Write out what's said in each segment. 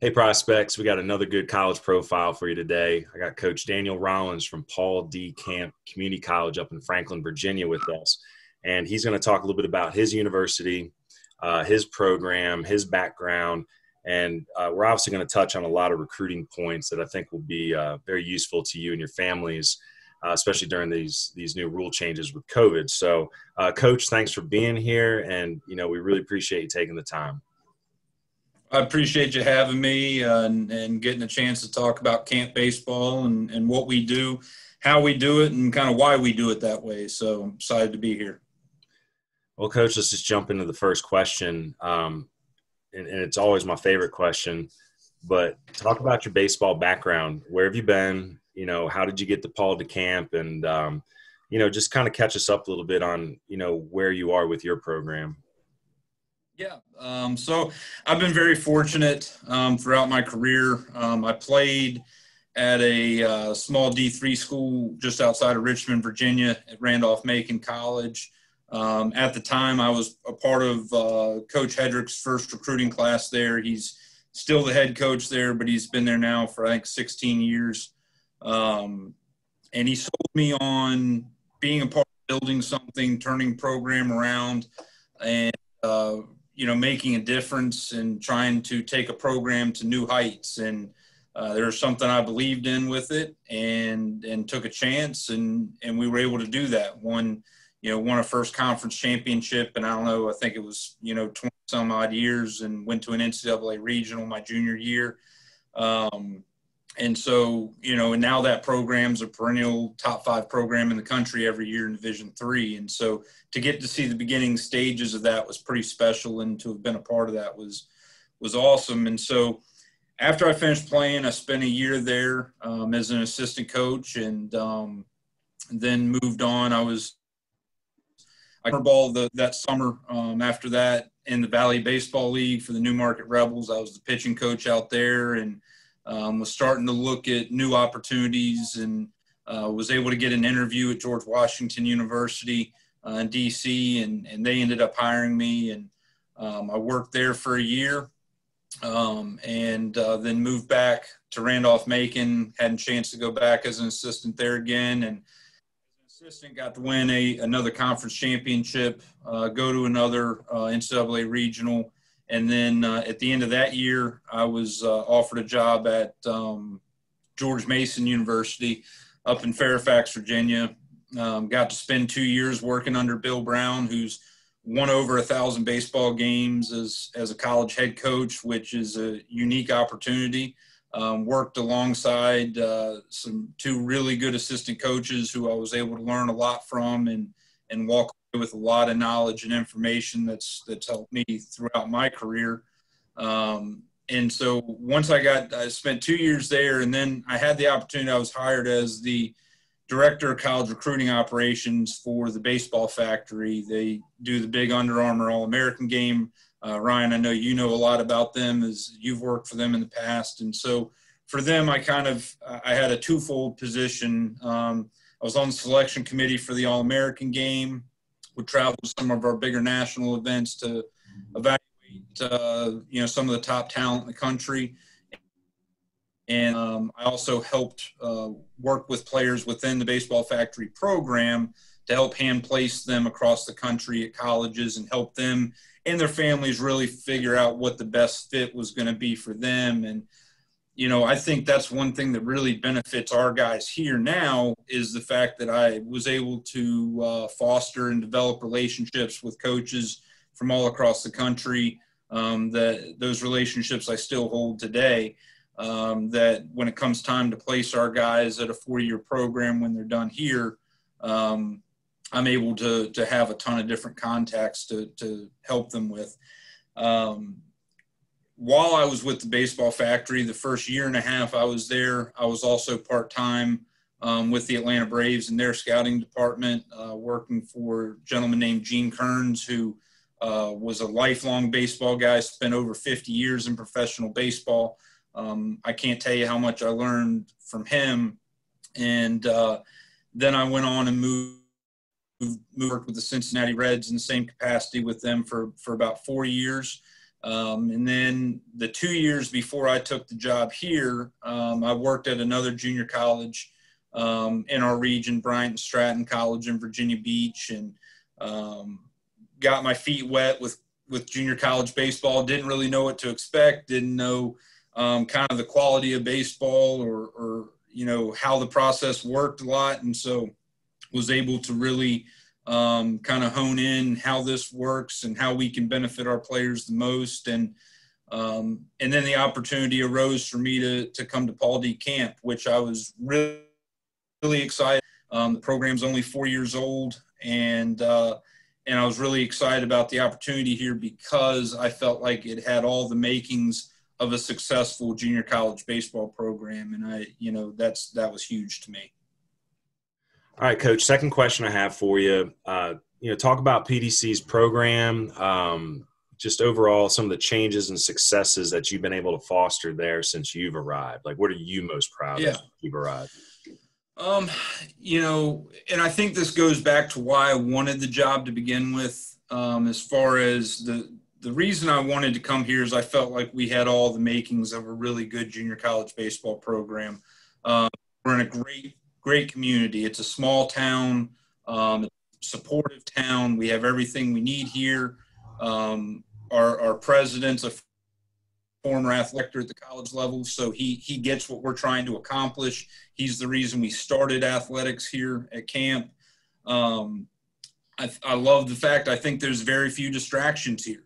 Hey, prospects, we got another good college profile for you today. I got Coach Daniel Rollins from Paul D. Camp Community College up in Franklin, Virginia with us. And he's going to talk a little bit about his university, his program, his background. And we're obviously going to touch on a lot of recruiting points that I think will be very useful to you and your families, especially during these new rule changes with COVID. So, Coach, thanks for being here. And, we really appreciate you taking the time. I appreciate you having me and getting a chance to talk about camp baseball and what we do, how we do it, and kind of why we do it that way. So I'm excited to be here. Well, Coach, let's just jump into the first question. And it's always my favorite question. But talk about your baseball background. Where have you been? How did you get to Paul DeCamp? And, just kind of catch us up a little bit on, where you are with your program. Yeah, so I've been very fortunate throughout my career. I played at a small D3 school just outside of Richmond, Virginia at Randolph-Macon College. At the time, I was a part of Coach Hedrick's first recruiting class there. He's still the head coach there, but he's been there now for, I think, 16 years. And he sold me on being a part of building something, turning program around, and making a difference and trying to take a program to new heights. And there was something I believed in with it and took a chance, and we were able to do that. Won a first conference championship, and I think it was, 20 some odd years, and went to an NCAA regional my junior year. And so, and now that program's a perennial top 5 program in the country every year in Division III. And so to get to see the beginning stages of that was pretty special, and to have been a part of that was awesome. And so after I finished playing, I spent a year there as an assistant coach, and then moved on. I ball that summer after that in the Valley Baseball League for the Newmarket Rebels. I was the pitching coach out there, and was starting to look at new opportunities, and was able to get an interview at George Washington University in D.C., and they ended up hiring me, and I worked there for a year, and then moved back to Randolph-Macon, had a chance to go back as an assistant there again, and as an assistant got to win another conference championship, go to another NCAA regional. And then at the end of that year, I was offered a job at George Mason University up in Fairfax, Virginia. Got to spend 2 years working under Bill Brown, who's won over 1,000 baseball games as a college head coach, which is a unique opportunity. Worked alongside two really good assistant coaches who I was able to learn a lot from and walk with a lot of knowledge and information that's helped me throughout my career. And so once I spent 2 years there, and then I had the opportunity. I was hired as the director of college recruiting operations for the Baseball Factory. They do the big Under Armour All-American game. Ryan, I know you know a lot about them as you've worked for them in the past. And so for them, I had a twofold position. I was on the selection committee for the All-American game. Would travel to some of our bigger national events to evaluate, some of the top talent in the country. And I also helped work with players within the Baseball Factory program to help hand place them across the country at colleges and help them and their families really figure out what the best fit was going to be for them. And I think that's one thing that really benefits our guys here now is the fact that I was able to foster and develop relationships with coaches from all across the country. That those relationships I still hold today. That when it comes time to place our guys at a 4-year program when they're done here, I'm able to have a ton of different contacts to help them with. While I was with the Baseball Factory, the first year and a half I was there, I was also part-time with the Atlanta Braves in their scouting department, working for a gentleman named Gene Kearns, who was a lifelong baseball guy, spent over 50 years in professional baseball. I can't tell you how much I learned from him. And then I went on and moved worked with the Cincinnati Reds in the same capacity with them for about 4 years. And then the 2 years before I took the job here, I worked at another junior college in our region, Bryant Stratton College in Virginia Beach, and got my feet wet with junior college baseball. Didn't really know what to expect. Didn't know kind of the quality of baseball or how the process worked a lot. And so was able to really kind of hone in how this works and how we can benefit our players the most. And then the opportunity arose for me to come to Paul D. Camp, which I was really excited. The program's only 4 years old, and I was really excited about the opportunity here because I felt like it had all the makings of a successful junior college baseball program. And that was huge to me. All right, Coach, second question I have for you. Talk about PDC's program, just overall some of the changes and successes that you've been able to foster there since you've arrived. Like, what are you most proud of since you've arrived? And I think this goes back to why I wanted the job to begin with. As far as the reason I wanted to come here is I felt like we had all the makings of a really good junior college baseball program. We're in a great community. It's a small town, supportive town. We have everything we need here. Our president's a former athletic at the college level, so he gets what we're trying to accomplish. He's the reason we started athletics here at camp. I love the fact I think there's very few distractions here.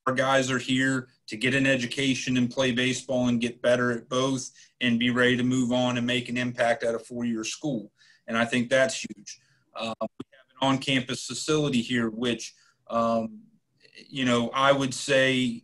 Our guys are here to get an education and play baseball and get better at both and be ready to move on and make an impact at a 4-year school. And I think that's huge. We have an on-campus facility here, which, I would say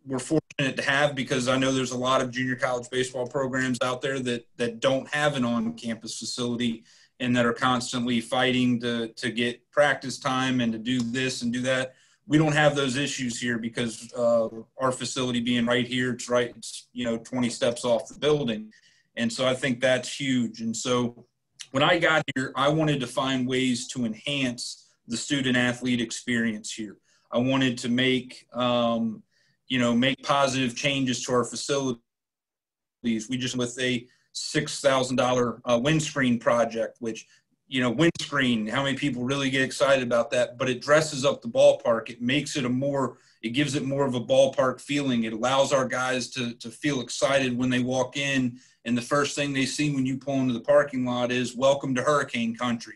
we're fortunate to have, because I know there's a lot of junior college baseball programs out there that don't have an on-campus facility and that are constantly fighting to get practice time and to do this and do that. We don't have those issues here because our facility being right here, it's 20 steps off the building. And so I think that's huge. And so when I got here, I wanted to find ways to enhance the student athlete experience here. I wanted to make positive changes to our facilities. We just with a $6,000 windscreen project, which, windscreen, how many people really get excited about that? But it dresses up the ballpark. It makes it it gives it more of a ballpark feeling. It allows our guys to feel excited when they walk in. And the first thing they see when you pull into the parking lot is "Welcome to Hurricane Country."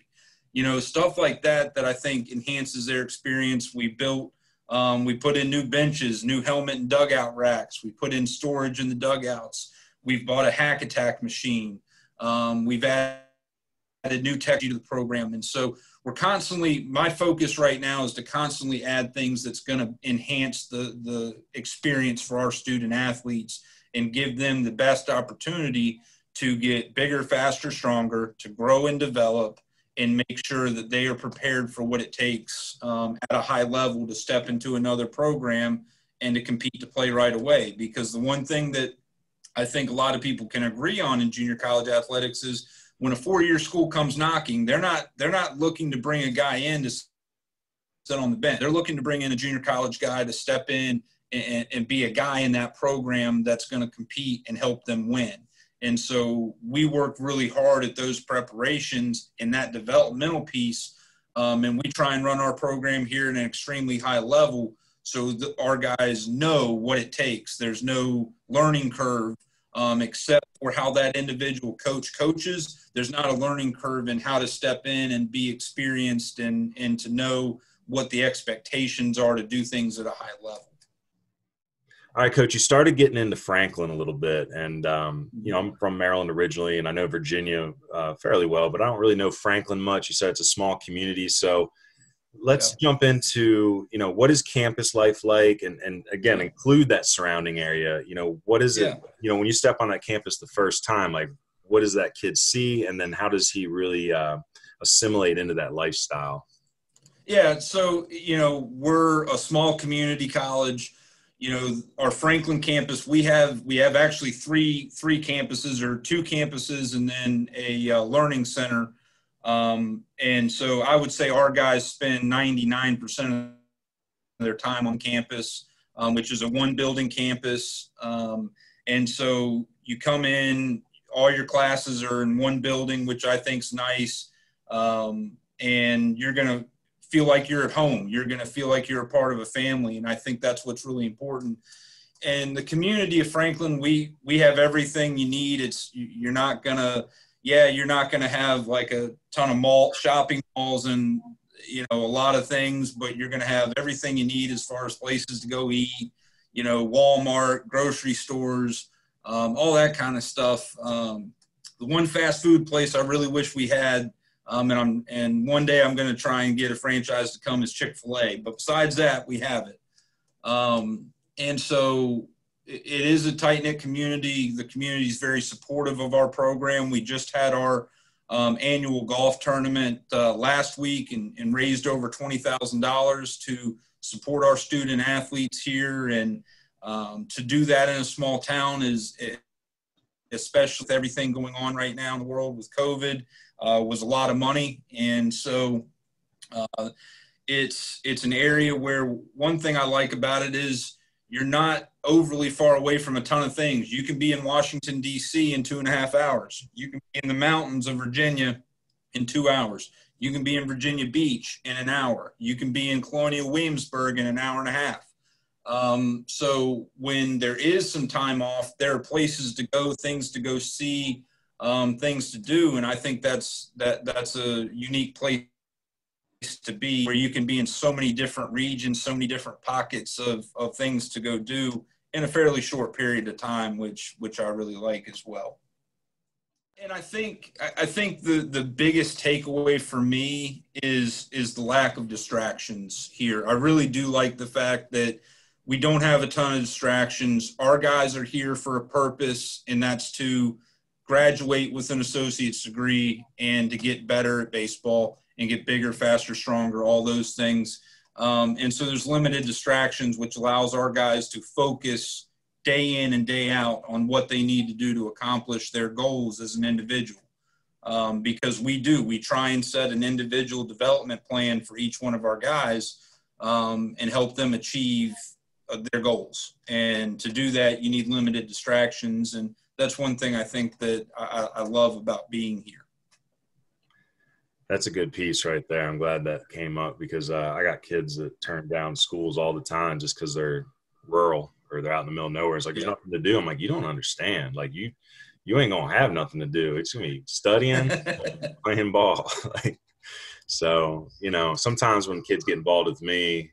Stuff like that I think enhances their experience. We put in new benches, new helmet and dugout racks. We put in storage in the dugouts. We've bought a hack attack machine. We've added new technology to the program. And so my focus right now is to constantly add things that's going to enhance the experience for our student athletes and give them the best opportunity to get bigger, faster, stronger, to grow and develop, and make sure that they are prepared for what it takes at a high level to step into another program and to compete to play right away. Because the one thing that I think a lot of people can agree on in junior college athletics is when a 4-year school comes knocking, they're not looking to bring a guy in to sit on the bench. They're looking to bring in a junior college guy to step in and be a guy in that program that's going to compete and help them win. And so we work really hard at those preparations and that developmental piece. And we try and run our program here at an extremely high level so that our guys know what it takes. There's no learning curve except for how that individual coach coaches. There's not a learning curve in how to step in and be experienced and to know what the expectations are to do things at a high level. All right, Coach, you started getting into Franklin a little bit, and, I'm from Maryland originally, and I know Virginia fairly well, but I don't really know Franklin much. You said it's a small community, so let's jump into, what is campus life like, and again, include that surrounding area. What is it, when you step on that campus the first time, like, what does that kid see, and then how does he really assimilate into that lifestyle? Yeah, so, we're a small community college. Our Franklin campus, we have actually three campuses, or 2 campuses, and then a learning center. And so I would say our guys spend 99% of their time on campus. which is a one-building campus. And so you come in, all your classes are in one building, which I think is nice. And you're going to feel like you're at home. You're going to feel like you're a part of a family. And I think that's what's really important. And the community of Franklin, we have everything you need. You're not going to have like a ton of shopping malls and, a lot of things, but you're going to have everything you need as far as places to go eat, Walmart, grocery stores, all that kind of stuff. The one fast food place I really wish we had, and one day I'm going to try and get a franchise to come, is Chick-fil-A. But besides that, we have it. And so it is a tight-knit community. The community is very supportive of our program. We just had our annual golf tournament last week and raised over $20,000 to support our student athletes here. And to do that in a small town especially with everything going on right now in the world with COVID, was a lot of money. And so it's an area where one thing I like about it is you're not overly far away from a ton of things. You can be in Washington, D.C. in 2.5 hours. You can be in the mountains of Virginia in 2 hours. You can be in Virginia Beach in an hour. You can be in Colonial Williamsburg in an hour and a half. So when there is some time off, there are places to go, things to go see, things to do. And I think that's a unique place to be, where you can be in so many different regions, so many different pockets of things to go do in a fairly short period of time, which I really like as well. And I think the biggest takeaway for me is the lack of distractions here. I really do like the fact that we don't have a ton of distractions. Our guys are here for a purpose, and that's to graduate with an associate's degree and to get better at baseball and get bigger, faster, stronger, all those things. And so there's limited distractions, which allows our guys to focus day in and day out on what they need to do to accomplish their goals as an individual. Because we try and set an individual development plan for each one of our guys and help them achieve their goals. And to do that, you need limited distractions. And that's one thing I think that I love about being here. That's a good piece right there. I'm glad that came up because I got kids that turn down schools all the time just because they're rural or they're out in the middle of nowhere. It's like, there's nothing to do. I'm like, you don't understand. Like you ain't going to have nothing to do. It's going to be studying, playing ball. So, sometimes when kids get involved with me,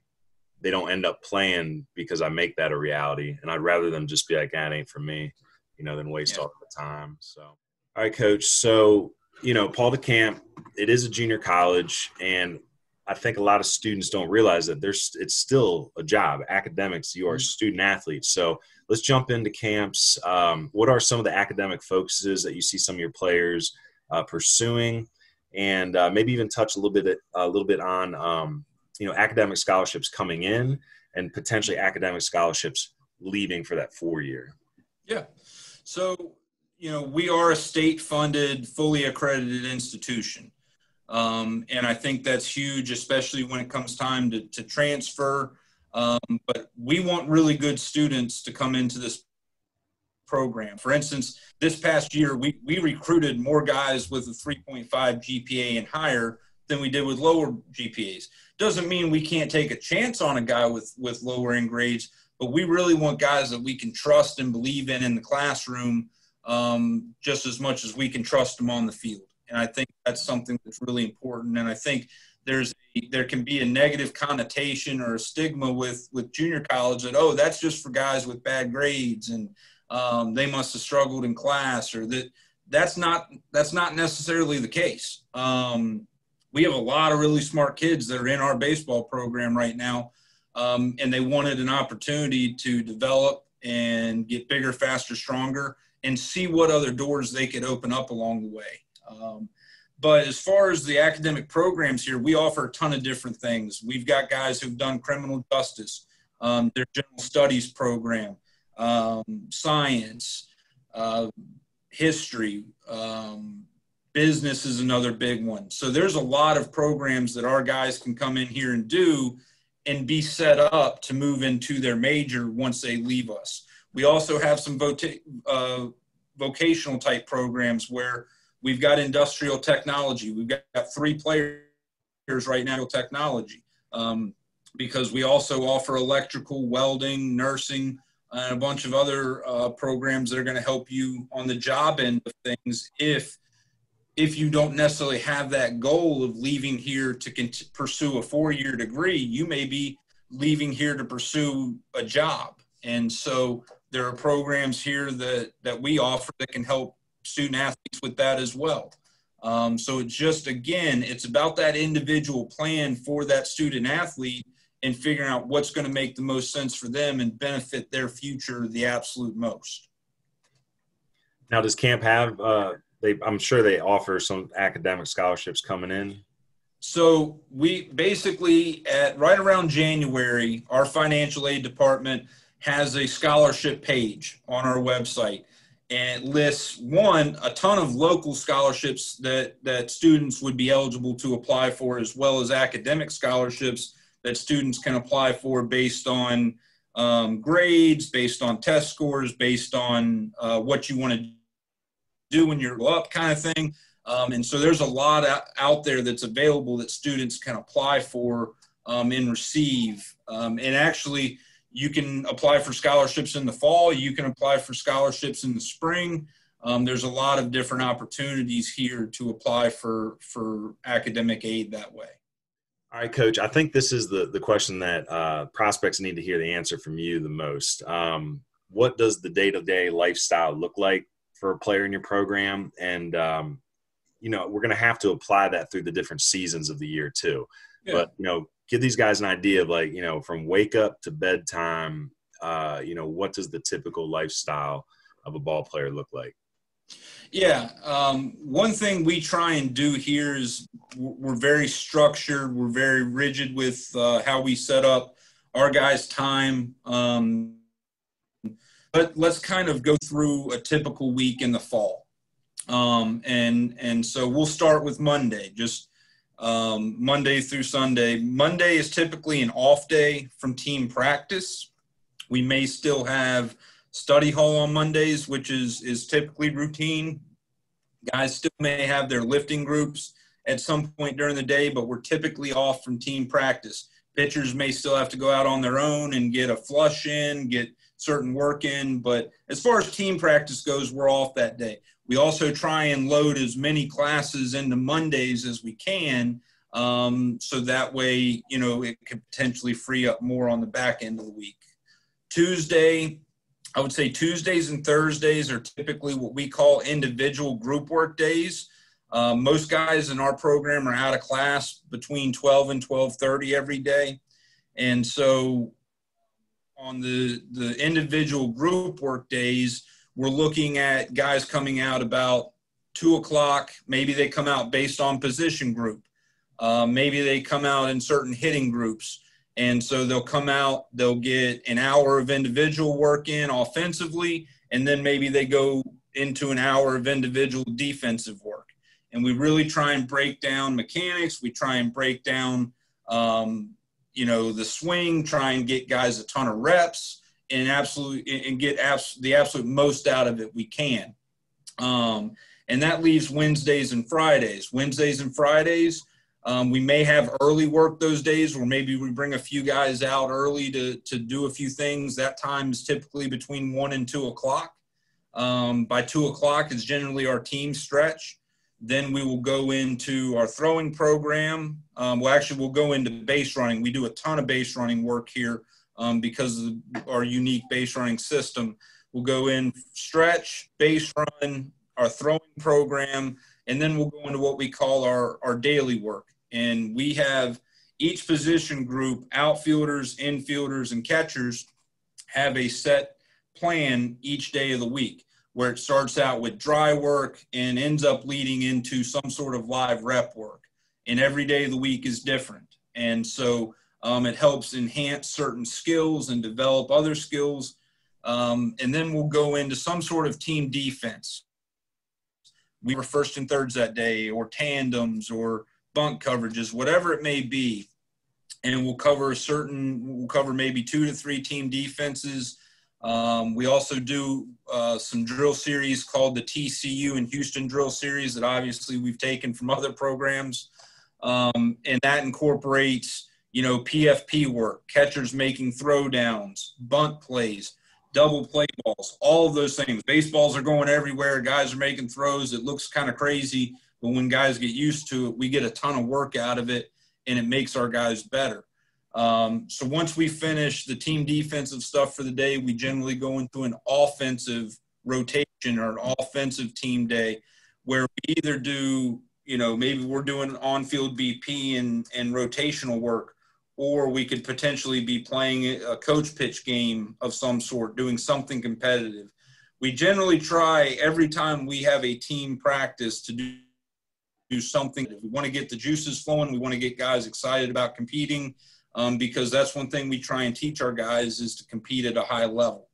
they don't end up playing because I make that a reality. And I'd rather them just be like, that ain't for me, than waste all the time. So, all right, Coach. So, Paul DeCamp, it is a junior college, and I think a lot of students don't realize that it's still a job. Academics, you are student athletes. So let's jump into camps. What are some of the academic focuses that you see some of your players pursuing, and maybe even touch a little bit on academic scholarships coming in and potentially academic scholarships leaving for that 4-year. Yeah. So, we are a state-funded, fully accredited institution. And I think that's huge, especially when it comes time to transfer. But we want really good students to come into this program. For instance, this past year, we recruited more guys with a 3.5 GPA and higher than we did with lower GPAs. Doesn't mean we can't take a chance on a guy with lower end grades, but we really want guys that we can trust and believe in the classroom just as much as we can trust them on the field. And I think that's something that's really important. And I think there can be a negative connotation or a stigma with junior college that, that's just for guys with bad grades and they must have struggled in class, or that's not necessarily the case. We have a lot of really smart kids that are in our baseball program right now, and they wanted an opportunity to develop and get bigger, faster, stronger, and see what other doors they could open up along the way. But as far as the academic programs here, we offer a ton of different things. We've got guys who've done criminal justice, their general studies program, science, history, business is another big one. So there's a lot of programs that our guys can come in here and do and be set up to move into their major once they leave us. We also have some vocational type programs where we've got industrial technology. We've got 3 players right now in technology, because we also offer electrical, welding, nursing, and a bunch of other programs that are going to help you on the job end of things if you don't necessarily have that goal of leaving here to pursue a 4-year degree. You may be leaving here to pursue a job. And so there are programs here that we offer that can help student athletes with that as well. So it's just, again, it's about that individual plan for that student athlete and figuring out what's going to make the most sense for them and benefit their future the absolute most. Now, does camp have I'm sure they offer some academic scholarships coming in? So we basically, right around January, our financial aid department has a scholarship page on our website, and it lists, a ton of local scholarships that students would be eligible to apply for, as well as academic scholarships that students can apply for based on grades, based on test scores, based on what you want to do when you're up, kind of thing. And so there's a lot out there that's available that students can apply for and receive. And actually, you can apply for scholarships in the fall. You can apply for scholarships in the spring. There's a lot of different opportunities here to apply for academic aid that way. All right, Coach, I think this is the question that prospects need to hear the answer from you the most. What does the day-to-day lifestyle look like for a player in your program? And, we're going to have to apply that through the different seasons of the year too. Yeah. But, give these guys an idea of from wake up to bedtime, what does the typical lifestyle of a ball player look like? Yeah. One thing we try and do here is we're very structured. We're very rigid with how we set up our guys' time. But let's kind of go through a typical week in the fall. And so we'll start with Monday, just Monday through Sunday. Monday is typically an off day from team practice. We may still have study hall on Mondays, which is typically routine. Guys still may have their lifting groups at some point during the day, but we're typically off from team practice. Pitchers may still have to go out on their own and get a flush in, get certain work in, but as far as team practice goes, we're off that day. We also try and load as many classes into Mondays as we can, so that way, it could potentially free up more on the back end of the week. I would say Tuesdays and Thursdays are typically what we call individual group work days. Most guys in our program are out of class between 12 and 12:30 every day. And so on the individual group work days, we're looking at guys coming out about 2 o'clock. Maybe they come out based on position group. Maybe they come out in certain hitting groups. And so they'll come out, they'll get an hour of individual work in offensively, and then maybe they go into an hour of individual defensive work. And we really try and break down mechanics. We try and break down, the swing, try and get guys a ton of reps and get the absolute most out of it we can. And that leaves Wednesdays and Fridays. We may have early work those days, or maybe we bring a few guys out early to do a few things. That time is typically between 1 and 2 o'clock. By 2 o'clock is generally our team stretch. Then we will go into our throwing program. We'll go into base running. We do a ton of base running work here because of our unique base running system. We'll go in stretch, base run, our throwing program, and then we'll go into what we call our daily work. And we have each position group, outfielders, infielders, and catchers, have a set plan each day of the week, where it starts out with dry work and ends up leading into some sort of live rep work. And every day of the week is different. And so it helps enhance certain skills and develop other skills. And then we'll go into some sort of team defense. We were first and thirds that day, or tandems, or bunk coverages, whatever it may be. and we'll cover maybe 2 to 3 team defenses. We also do some drill series called the TCU and Houston drill series that obviously we've taken from other programs. And that incorporates, PFP work, catchers making throwdowns, bunt plays, double play balls, all of those things. Baseballs are going everywhere. Guys are making throws. It looks kind of crazy, but when guys get used to it, we get a ton of work out of it, and it makes our guys better. So once we finish the team defensive stuff for the day, we generally go into an offensive rotation or an offensive team day where we either do, maybe we're doing on-field BP and rotational work, or we could potentially be playing a coach pitch game of some sort, doing something competitive. We generally try every time we have a team practice to do something. If we want to get the juices flowing, we want to get guys excited about competing, because that's one thing we try and teach our guys is to compete at a high level.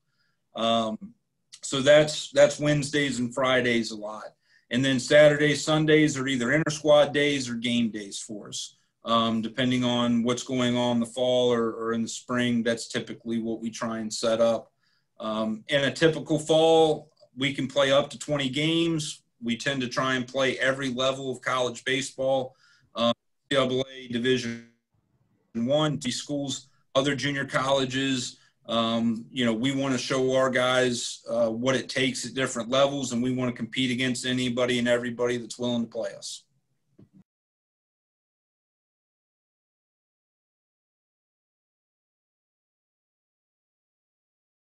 So that's Wednesdays and Fridays a lot. And then Saturdays, Sundays are either inter-squad days or game days for us. Depending on what's going on in the fall or in the spring, that's typically what we try and set up. In a typical fall, we can play up to 20 games. We tend to try and play every level of college baseball, NCAA Division I, schools, other junior colleges. We want to show our guys what it takes at different levels, and we want to compete against anybody and everybody that's willing to play us.